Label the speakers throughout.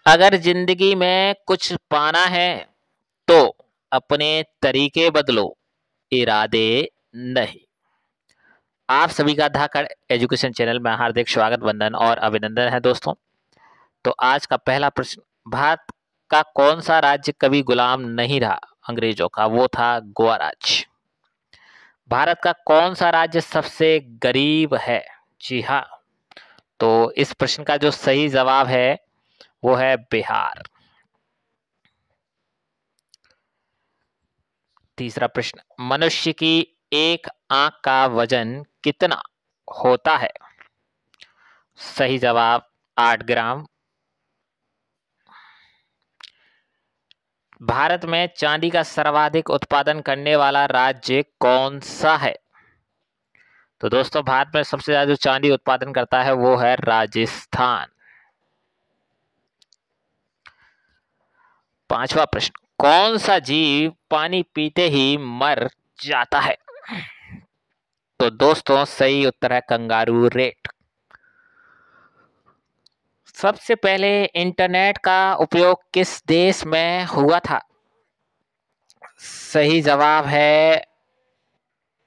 Speaker 1: अगर जिंदगी में कुछ पाना है तो अपने तरीके बदलो, इरादे नहीं। आप सभी का धाकड़ एजुकेशन चैनल में हार्दिक स्वागत, वंदन और अभिनंदन है दोस्तों। तो आज का पहला प्रश्न, भारत का कौन सा राज्य कभी गुलाम नहीं रहा अंग्रेजों का? वो था गोवा राज्य। भारत का कौन सा राज्य सबसे गरीब है? जी हाँ, तो इस प्रश्न का जो सही जवाब है वो है बिहार। तीसरा प्रश्न, मनुष्य की एक आंख का वजन कितना होता है? सही जवाब 8 ग्राम। भारत में चांदी का सर्वाधिक उत्पादन करने वाला राज्य कौन सा है? तो दोस्तों, भारत में सबसे ज्यादा जो चांदी उत्पादन करता है वो है राजस्थान। पांचवा प्रश्न, कौन सा जीव पानी पीते ही मर जाता है? तो दोस्तों, सही उत्तर है कंगारू रेट। सबसे पहले इंटरनेट का उपयोग किस देश में हुआ था? सही जवाब है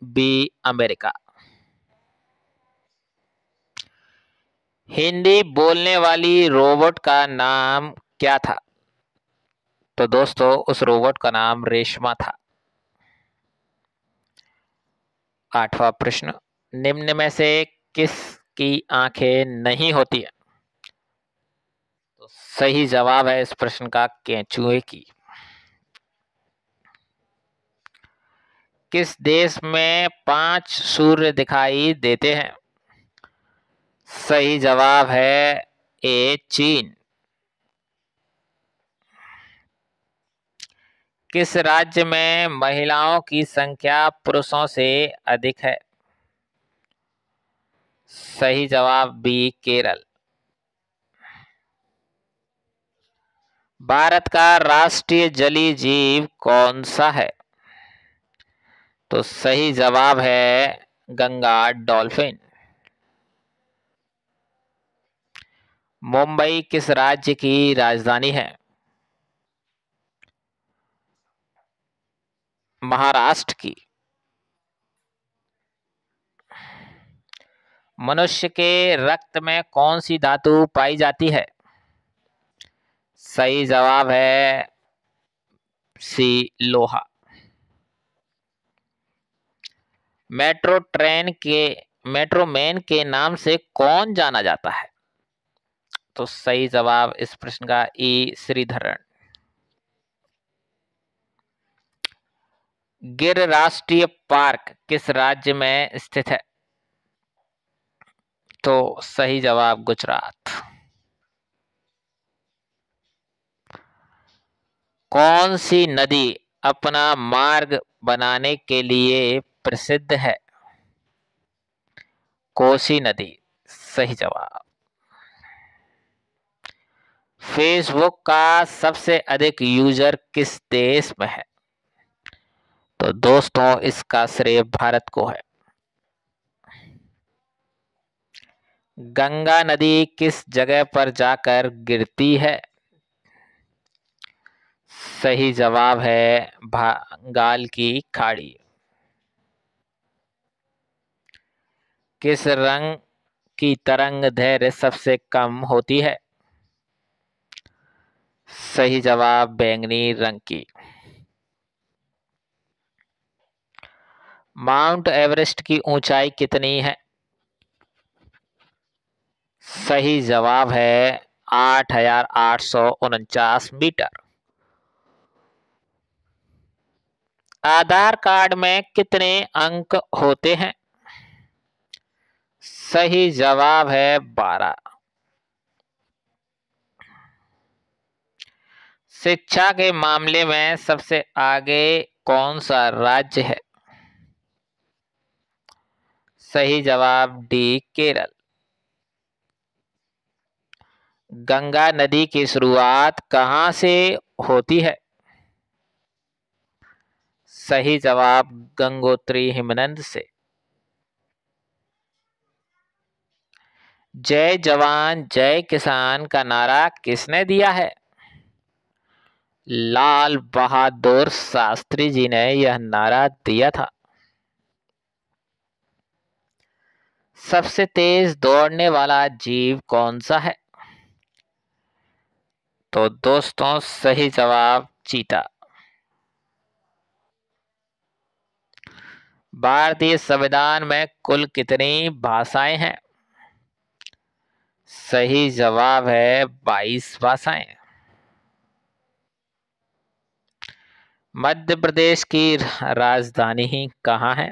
Speaker 1: बी, अमेरिका। हिंदी बोलने वाली रोबोट का नाम क्या था? तो दोस्तों, उस रोबोट का नाम रेशमा था। आठवां प्रश्न, निम्न में से किसकी आंखें नहीं होती है? तो सही जवाब है इस प्रश्न का केंचुए की। किस देश में 5 सूर्य दिखाई देते हैं? सही जवाब है ए, चीन। किस राज्य में महिलाओं की संख्या पुरुषों से अधिक है? सही जवाब बी, केरल। भारत का राष्ट्रीय जलीय जीव कौन सा है? तो सही जवाब है गंगा डॉल्फिन। मुंबई किस राज्य की राजधानी है? महाराष्ट्र की। मनुष्य के रक्त में कौन सी धातु पाई जाती है? सही जवाब है सी, लोहा। मेट्रो मैन के नाम से कौन जाना जाता है? तो सही जवाब इस प्रश्न का ई, श्रीधरन। गिर राष्ट्रीय पार्क किस राज्य में स्थित है? तो सही जवाब गुजरात। कौन सी नदी अपना मार्ग बनाने के लिए प्रसिद्ध है? कोसी नदी। सही जवाब। फेसबुक का सबसे अधिक यूजर किस देश में है? तो दोस्तों, इसका श्रेय भारत को है। गंगा नदी किस जगह पर जाकर गिरती है? सही जवाब है बंगाल की खाड़ी। किस रंग की तरंग दैर्घ्य सबसे कम होती है? सही जवाब बैंगनी रंग की। माउंट एवरेस्ट की ऊंचाई कितनी है? सही जवाब है 8,849 मीटर। आधार कार्ड में कितने अंक होते हैं? सही जवाब है 12। शिक्षा के मामले में सबसे आगे कौन सा राज्य है? सही जवाब डी, केरल। गंगा नदी की शुरुआत कहां से होती है? सही जवाब गंगोत्री हिमनद से। जय जवान जय किसान का नारा किसने दिया है? लाल बहादुर शास्त्री जी ने यह नारा दिया था। सबसे तेज दौड़ने वाला जीव कौन सा है? तो दोस्तों सही जवाब चीता। भारतीय संविधान में कुल कितनी भाषाएं हैं? सही जवाब है 22 भाषाएं। मध्य प्रदेश की राजधानी कहाँ है?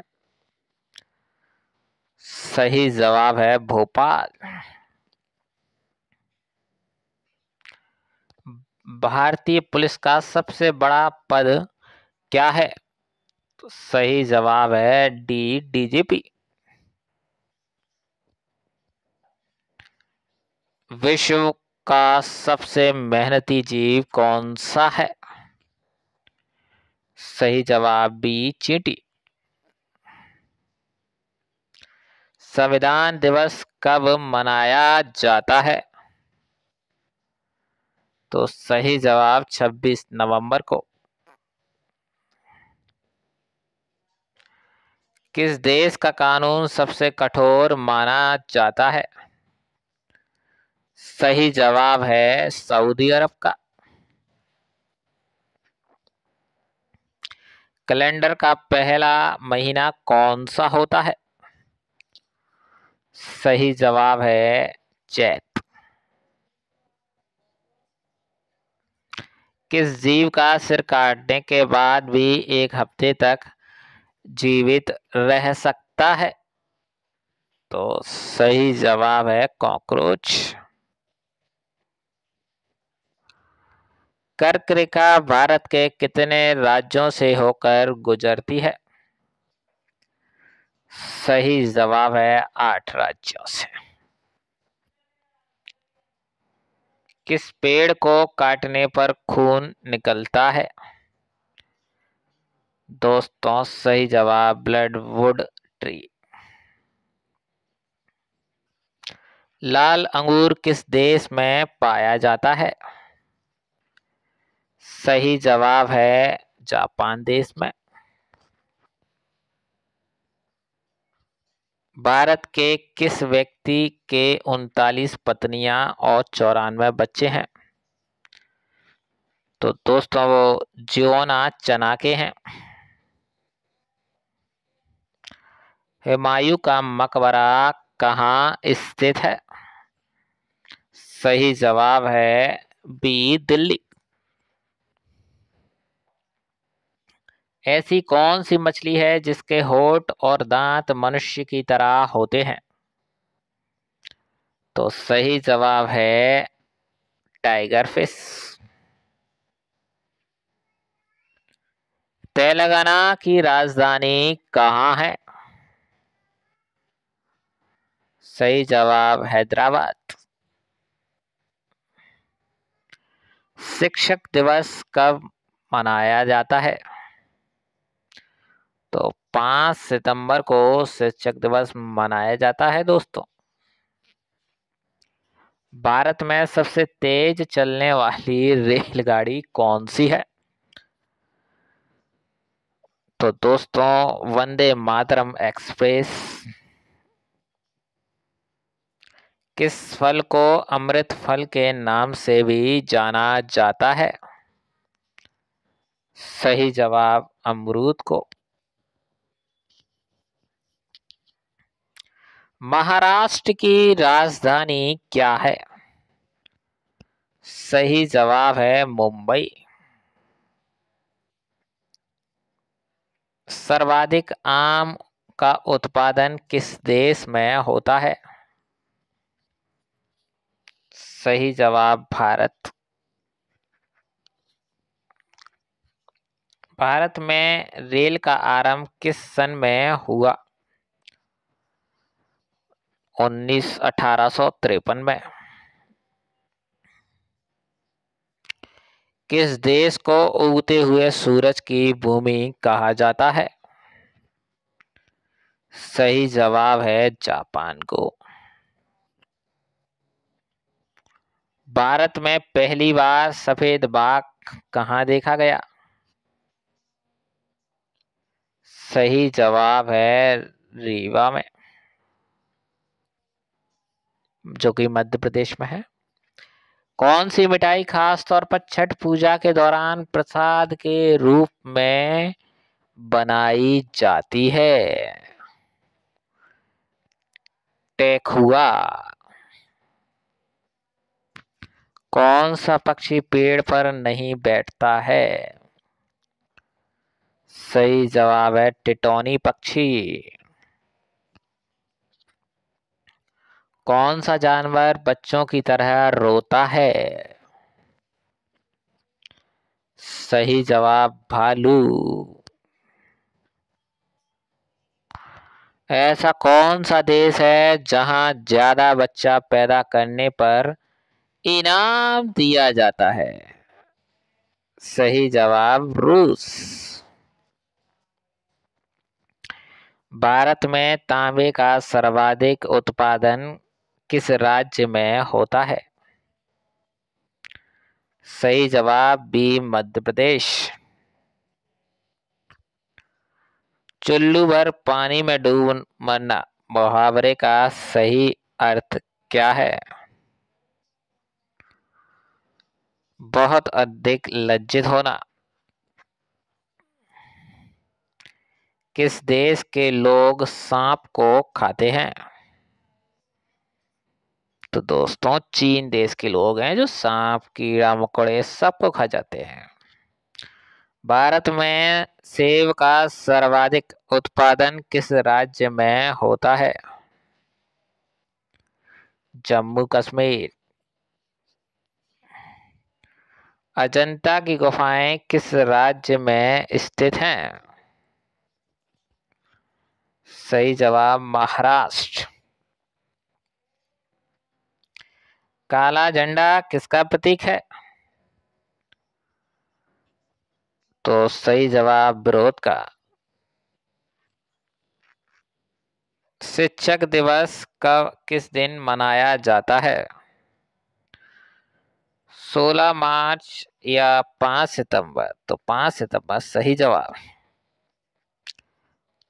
Speaker 1: सही जवाब है भोपाल। भारतीय पुलिस का सबसे बड़ा पद क्या है? तो सही जवाब है डीजीपी। विश्व का सबसे मेहनती जीव कौन सा है? सही जवाब बी चींटी। संविधान दिवस कब मनाया जाता है? तो सही जवाब 26 नवंबर को। किस देश का कानून सबसे कठोर माना जाता है? सही जवाब है सऊदी अरब का। कैलेंडर का पहला महीना कौन सा होता है? सही जवाब है चैत। किस जीव का सिर काटने के बाद भी 1 हफ्ते तक जीवित रह सकता है? तो सही जवाब है कॉकरोच। कर्क रेखा भारत के कितने राज्यों से होकर गुजरती है? सही जवाब है 8 राज्यों से। किस पेड़ को काटने पर खून निकलता है? दोस्तों सही जवाब ब्लडवुड ट्री। लाल अंगूर किस देश में पाया जाता है? सही जवाब है जापान देश में। भारत के किस व्यक्ति के 39 पत्नियां और 94 बच्चे हैं? तो दोस्तों वो जियोना चनाके हैं। हुमायूं का मकबरा कहाँ स्थित है? सही जवाब है बी दिल्ली। ऐसी कौन सी मछली है जिसके होंठ और दांत मनुष्य की तरह होते हैं? तो सही जवाब है टाइगर फिश। तेलंगाना की राजधानी कहाँ है? सही जवाब हैदराबाद। शिक्षक दिवस कब मनाया जाता है? तो 5 सितंबर को शिक्षक दिवस मनाया जाता है दोस्तों। भारत में सबसे तेज चलने वाली रेलगाड़ी कौन सी है? तो दोस्तों वंदे मातरम एक्सप्रेस। किस फल को अमृत फल के नाम से भी जाना जाता है? सही जवाब अमरूद को। महाराष्ट्र की राजधानी क्या है? सही जवाब है मुंबई। सर्वाधिक आम का उत्पादन किस देश में होता है? सही जवाब भारत। भारत में रेल का आरंभ किस सन में हुआ? 1853 में। किस देश को उगते हुए सूरज की भूमि कहा जाता है? सही जवाब है जापान को। भारत में पहली बार सफेद बाघ कहाँ देखा गया? सही जवाब है रीवा में, जो कि मध्य प्रदेश में है। कौन सी मिठाई खास तौर पर छठ पूजा के दौरान प्रसाद के रूप में बनाई जाती है? टेकुआ। कौन सा पक्षी पेड़ पर नहीं बैठता है? सही जवाब है टिटोनी पक्षी। कौन सा जानवर बच्चों की तरह रोता है? सही जवाब भालू। ऐसा कौन सा देश है जहां ज्यादा बच्चा पैदा करने पर इनाम दिया जाता है? सही जवाब रूस। भारत में तांबे का सर्वाधिक उत्पादन किस राज्य में होता है? सही जवाब बी मध्य प्रदेश। चुल्लू भर पानी में डूब मरना मुहावरे का सही अर्थ क्या है? बहुत अधिक लज्जित होना। किस देश के लोग सांप को खाते हैं? तो दोस्तों चीन देश के लोग हैं जो सांप कीड़ा मकोड़े सबको खा जाते हैं। भारत में सेब का सर्वाधिक उत्पादन किस राज्य में होता है? जम्मू कश्मीर। अजंता की गुफाएं किस राज्य में स्थित हैं? सही जवाब महाराष्ट्र। काला झंडा किसका प्रतीक है? तो सही जवाब विरोध का। शिक्षक दिवस कब किस दिन मनाया जाता है? 16 मार्च या 5 सितंबर? तो 5 सितंबर सही जवाब।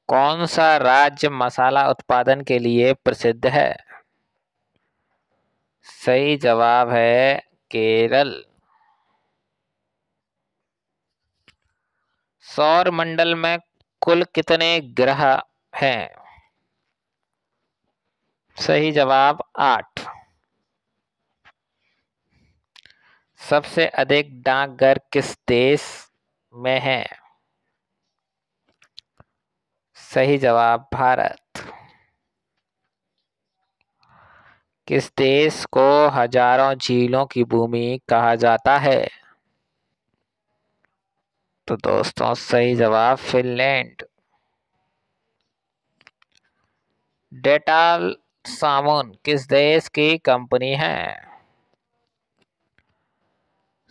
Speaker 1: कौन सा राज्य मसाला उत्पादन के लिए प्रसिद्ध है? सही जवाब है केरल। सौर मंडल में कुल कितने ग्रह हैं? सही जवाब 8। सबसे अधिक डाकघर किस देश में है? सही जवाब भारत। किस देश को हजारों झीलों की भूमि कहा जाता है? तो दोस्तों सही जवाब फिनलैंड। डेटॉल साबुन किस देश की कंपनी है?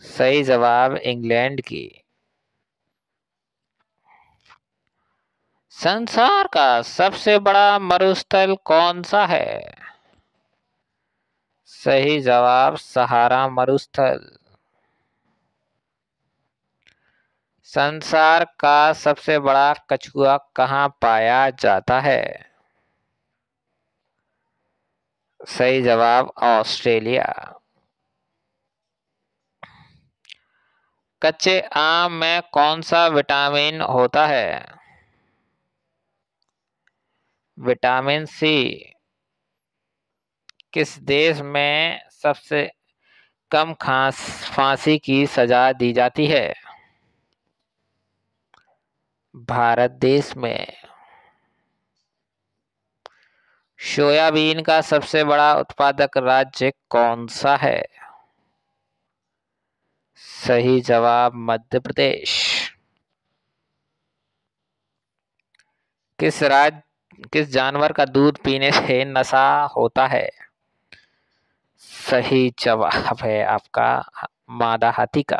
Speaker 1: सही जवाब इंग्लैंड की। संसार का सबसे बड़ा मरुस्थल कौन सा है? सही जवाब सहारा मरुस्थल। संसार का सबसे बड़ा कछुआ कहाँ पाया जाता है? सही जवाब ऑस्ट्रेलिया। कच्चे आम में कौन सा विटामिन होता है? Vitamin C. किस देश में सबसे कम फांसी की सजा दी जाती है? भारत देश में। सोयाबीन का सबसे बड़ा उत्पादक राज्य कौन सा है? सही जवाब मध्य प्रदेश। किस जानवर का दूध पीने से नशा होता है? सही जवाब है आपका मादा हाथी का।